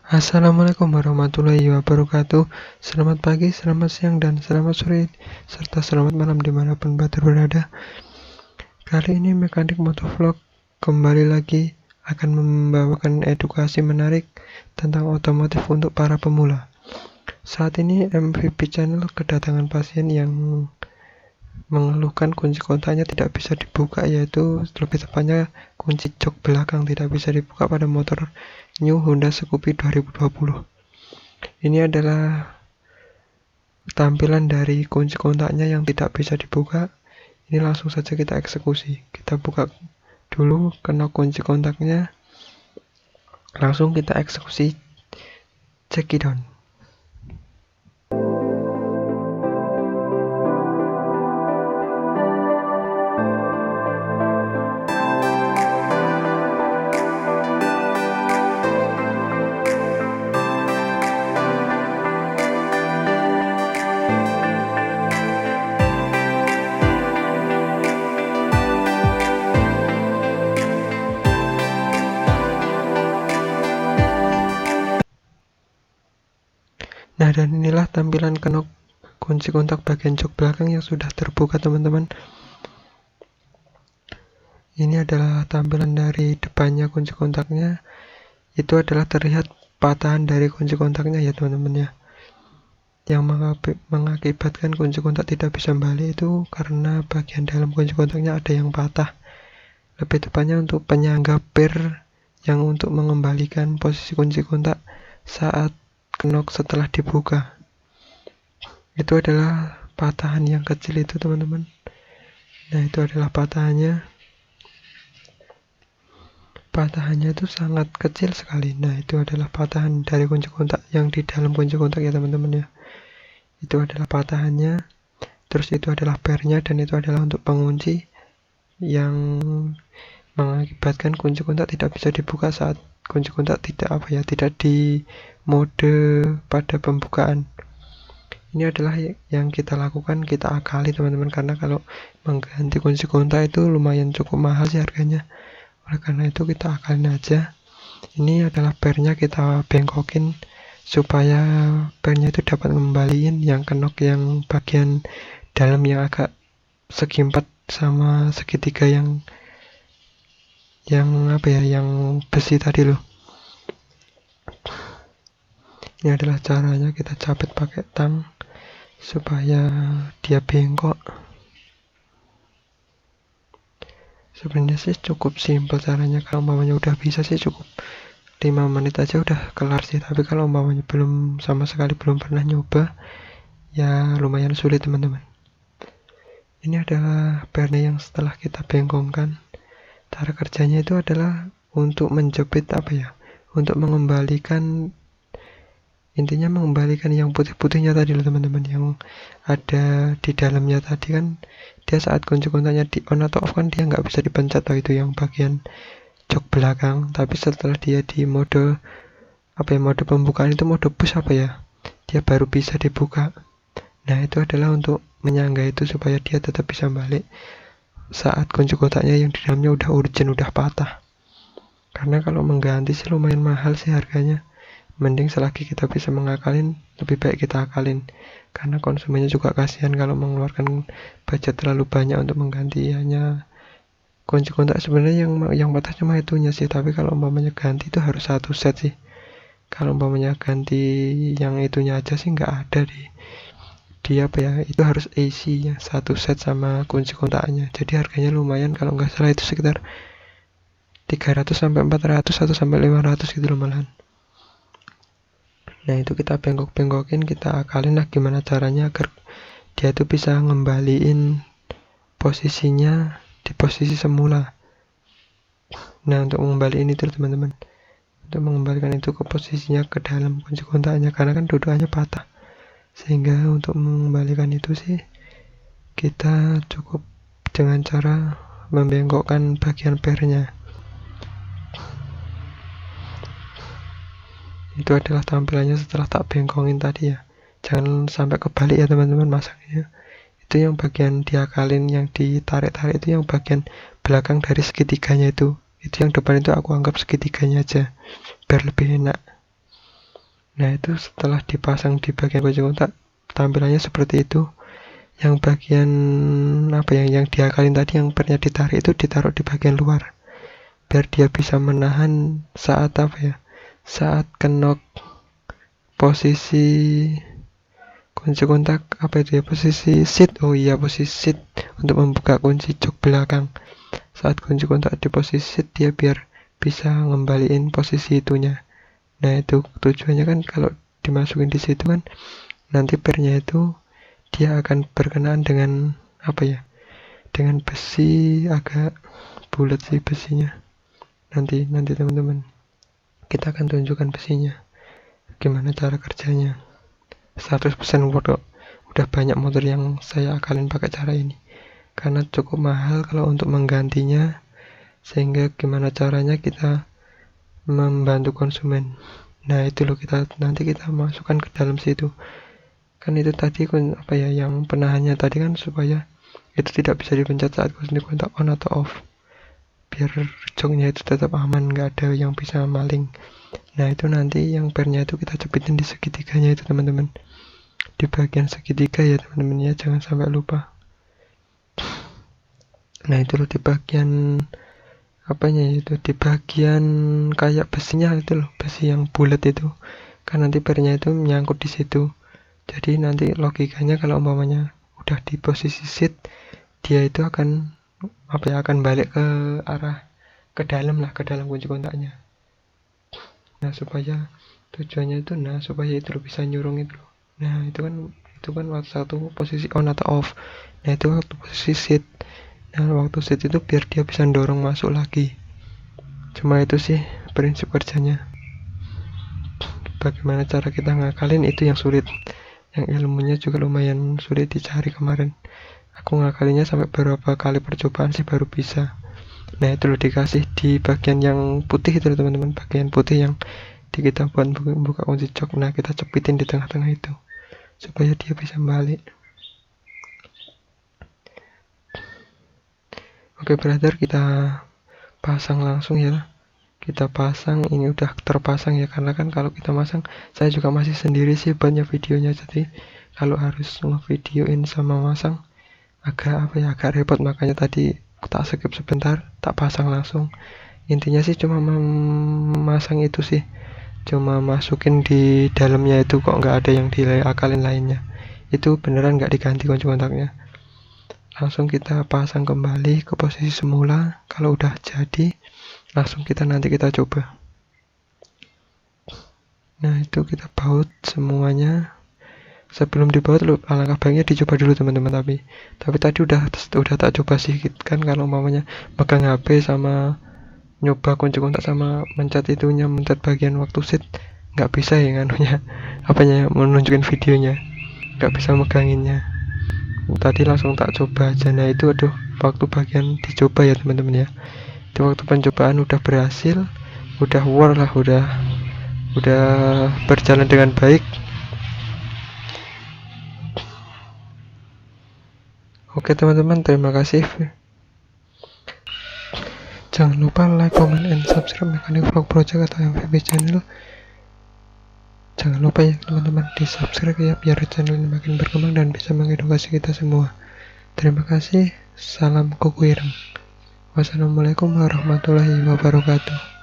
Assalamualaikum warahmatullahi wabarakatuh. Selamat pagi, selamat siang, dan selamat sore, serta selamat malam dimanapun Batur berada. Kali ini Mekanik Motovlog kembali lagi akan membawakan edukasi menarik tentang otomotif untuk para pemula. Saat ini MVP Channel kedatangan pasien yang mengeluhkan kunci kontaknya tidak bisa dibuka, yaitu lebih tepatnya kunci jok belakang tidak bisa dibuka pada motor New Honda Scoopy 2020. Ini adalah tampilan dari kunci kontaknya yang tidak bisa dibuka. Ini langsung saja kita eksekusi. Kita buka dulu kenop kunci kontaknya, langsung kita eksekusi cekidot. Nah, dan inilah tampilan kenop kunci kontak bagian jok belakang yang sudah terbuka, teman-teman. Ini adalah tampilan dari depannya kunci kontaknya. Itu adalah terlihat patahan dari kunci kontaknya ya, teman-teman ya. Yang mengakibatkan kunci kontak tidak bisa balik itu karena bagian dalam kunci kontaknya ada yang patah. Lebih tepatnya untuk penyangga per yang untuk mengembalikan posisi kunci kontak saat kenok setelah dibuka. Itu adalah patahan yang kecil itu, teman-teman. Nah, itu adalah patahannya. Patahannya itu sangat kecil sekali. Nah, itu adalah patahan dari kunci kontak yang di dalam kunci kontak ya, teman-teman ya. Itu adalah patahannya. Terus itu adalah pernya, dan itu adalah untuk pengunci yang mengakibatkan kunci kontak tidak bisa dibuka saat kunci kontak tidak di mode pada pembukaan. Ini adalah yang kita lakukan, kita akali, teman-teman, karena kalau mengganti kunci kontak itu lumayan cukup mahal sih harganya. Oleh karena itu kita akalin aja. Ini adalah pernya, kita bengkokin supaya pernya itu dapat ngembaliin yang kenok yang bagian dalam yang agak segi 4 sama segitiga yang besi tadi loh. Ini adalah caranya, kita capit pakai tang supaya dia bengkok. Sebenarnya sih cukup simpel caranya. Kalau umpamanya udah bisa sih cukup 5 menit aja udah kelar sih. Tapi kalau umpamanya belum sama sekali belum pernah nyoba, ya lumayan sulit, teman-teman. Ini adalah pernya yang setelah kita bengkongkan. Cara kerjanya itu adalah untuk menjepit untuk mengembalikan, intinya mengembalikan yang putih-putihnya tadi loh, teman-teman, yang ada di dalamnya tadi kan. Dia saat kunci kontaknya di on atau off kan dia nggak bisa dipencet itu yang bagian jok belakang. Tapi setelah dia di mode mode pembukaan itu, mode push dia baru bisa dibuka. Nah, itu adalah untuk menyangga itu supaya dia tetap bisa balik saat kunci kontaknya yang di dalamnya udah urgent, udah patah. Karena kalau mengganti sih lumayan mahal sih harganya. Mending selagi kita bisa mengakalin, lebih baik kita akalin. Karena konsumennya juga kasihan kalau mengeluarkan budget terlalu banyak untuk mengganti hanya kunci kontak. Sebenarnya yang patah cuma itunya sih, tapi kalau umpamanya ganti itu harus satu set sih. Kalau umpamanya ganti yang itunya aja sih nggak ada itu harus AC nya satu set sama kunci kontaknya. Jadi harganya lumayan, kalau nggak salah itu sekitar 300 sampai 400 atau sampai 500 gitu loh malahan. Nah, itu kita bengkok-bengkokin, kita akalin lah gimana caranya agar dia itu bisa ngembaliin posisinya di posisi semula. Nah, untuk mengembalikan itu, teman-teman, untuk mengembalikan itu ke posisinya ke dalam kunci kontaknya, karena kan dua-duanya patah. Sehingga untuk mengembalikan itu sih kita cukup dengan cara membengkokkan bagian pernya. Itu adalah tampilannya setelah tak bengkongin tadi ya. Jangan sampai kebalik ya, teman-teman, masangnya. Itu yang bagian diakalin, yang ditarik-tarik itu yang bagian belakang dari segitiganya itu. Itu yang depan itu aku anggap segitiganya aja biar lebih enak. Nah itu setelah dipasang di bagian kunci kontak, tampilannya seperti itu. Yang bagian apa yang diakalin tadi, yang pernya ditarik itu ditaruh di bagian luar, biar dia bisa menahan saat apa ya, saat kenok posisi kunci kontak apa itu ya, posisi seat. Oh iya, posisi seat untuk membuka kunci jok belakang. Saat kunci kontak di posisi seat, dia biar bisa ngembaliin posisi itunya. Nah itu tujuannya kan, kalau dimasukin di situ kan nanti pernya itu dia akan berkenaan dengan apa ya, dengan besi, agak bulat sih besinya. Nanti teman-teman, kita akan tunjukkan besinya gimana cara kerjanya. 100% worth. Udah banyak motor yang saya akalin pakai cara ini karena cukup mahal kalau untuk menggantinya, sehingga gimana caranya kita membantu konsumen. Nah itu loh, nanti kita masukkan ke dalam situ. Kan itu tadi apa ya, yang penahannya tadi kan supaya itu tidak bisa dipencet saat kunci kontak on atau off, biar joknya itu tetap aman, nggak ada yang bisa maling. Nah itu nanti yang pernya itu kita jepitin di segitiganya itu teman-teman, di bagian segitiga ya teman-teman ya, jangan sampai lupa. Nah itu loh, di bagian apanya itu, di bagian kayak besinya itu loh, besi yang bulat itu kan nanti pernya itu menyangkut di situ. Jadi nanti logikanya kalau umpamanya udah di posisi seat, dia itu akan apa ya, akan balik ke arah ke dalam lah, ke dalam kunci kontaknya. Nah supaya tujuannya itu, nah supaya itu loh bisa nyurung itu loh. Nah itu kan waktu satu posisi on atau off. Nah itu waktu posisi seat. Nah waktu seat itu biar dia bisa dorong masuk lagi. Cuma itu sih prinsip kerjanya. Bagaimana cara kita ngakalin itu yang sulit, yang ilmunya juga lumayan sulit dicari kemarin. Aku ngakalinnya sampai beberapa kali percobaan sih baru bisa. Nah itu loh, dikasih di bagian yang putih itu loh teman-teman, bagian putih yang kita buat buka kunci jok. Nah kita cepitin di tengah-tengah itu supaya dia bisa balik. Oke brother, kita pasang langsung ya. Kita pasang, ini udah terpasang ya, karena kan kalau kita masang, saya juga masih sendiri sih banyak videonya, jadi kalau harus ngevideoin sama masang agak apa ya, agak repot. Makanya tadi tak skip sebentar, tak pasang langsung. Intinya sih cuma memasang itu sih, cuma masukin di dalamnya itu, kok nggak ada yang diakalin lainnya. Itu beneran nggak diganti kunci kontaknya, langsung kita pasang kembali ke posisi semula. Kalau udah jadi langsung nanti kita coba. Nah itu kita baut semuanya. Sebelum dibaut alangkah baiknya dicoba dulu teman-teman. Tapi tadi udah tak coba sih kan, kalau umpamanya megang HP sama nyoba kunci kontak sama mencet itunya, mencet bagian waktu set, nggak bisa ya nganunya, apanya menunjukin videonya, nggak bisa meganginnya. Tadi langsung tak coba aja. Nah itu aduh, waktu bagian dicoba ya teman-teman ya, di waktu pencobaan udah berhasil, udah war lah, udah berjalan dengan baik. Oke teman-teman, terima kasih. Jangan lupa like, comment, and subscribe Mekanik Vlog Project atau MVB channel. Jangan lupa ya teman-teman, di subscribe ya, biar channel ini makin berkembang dan bisa mengedukasi kita semua. Terima kasih, salam kuku ireng. Wassalamualaikum warahmatullahi wabarakatuh.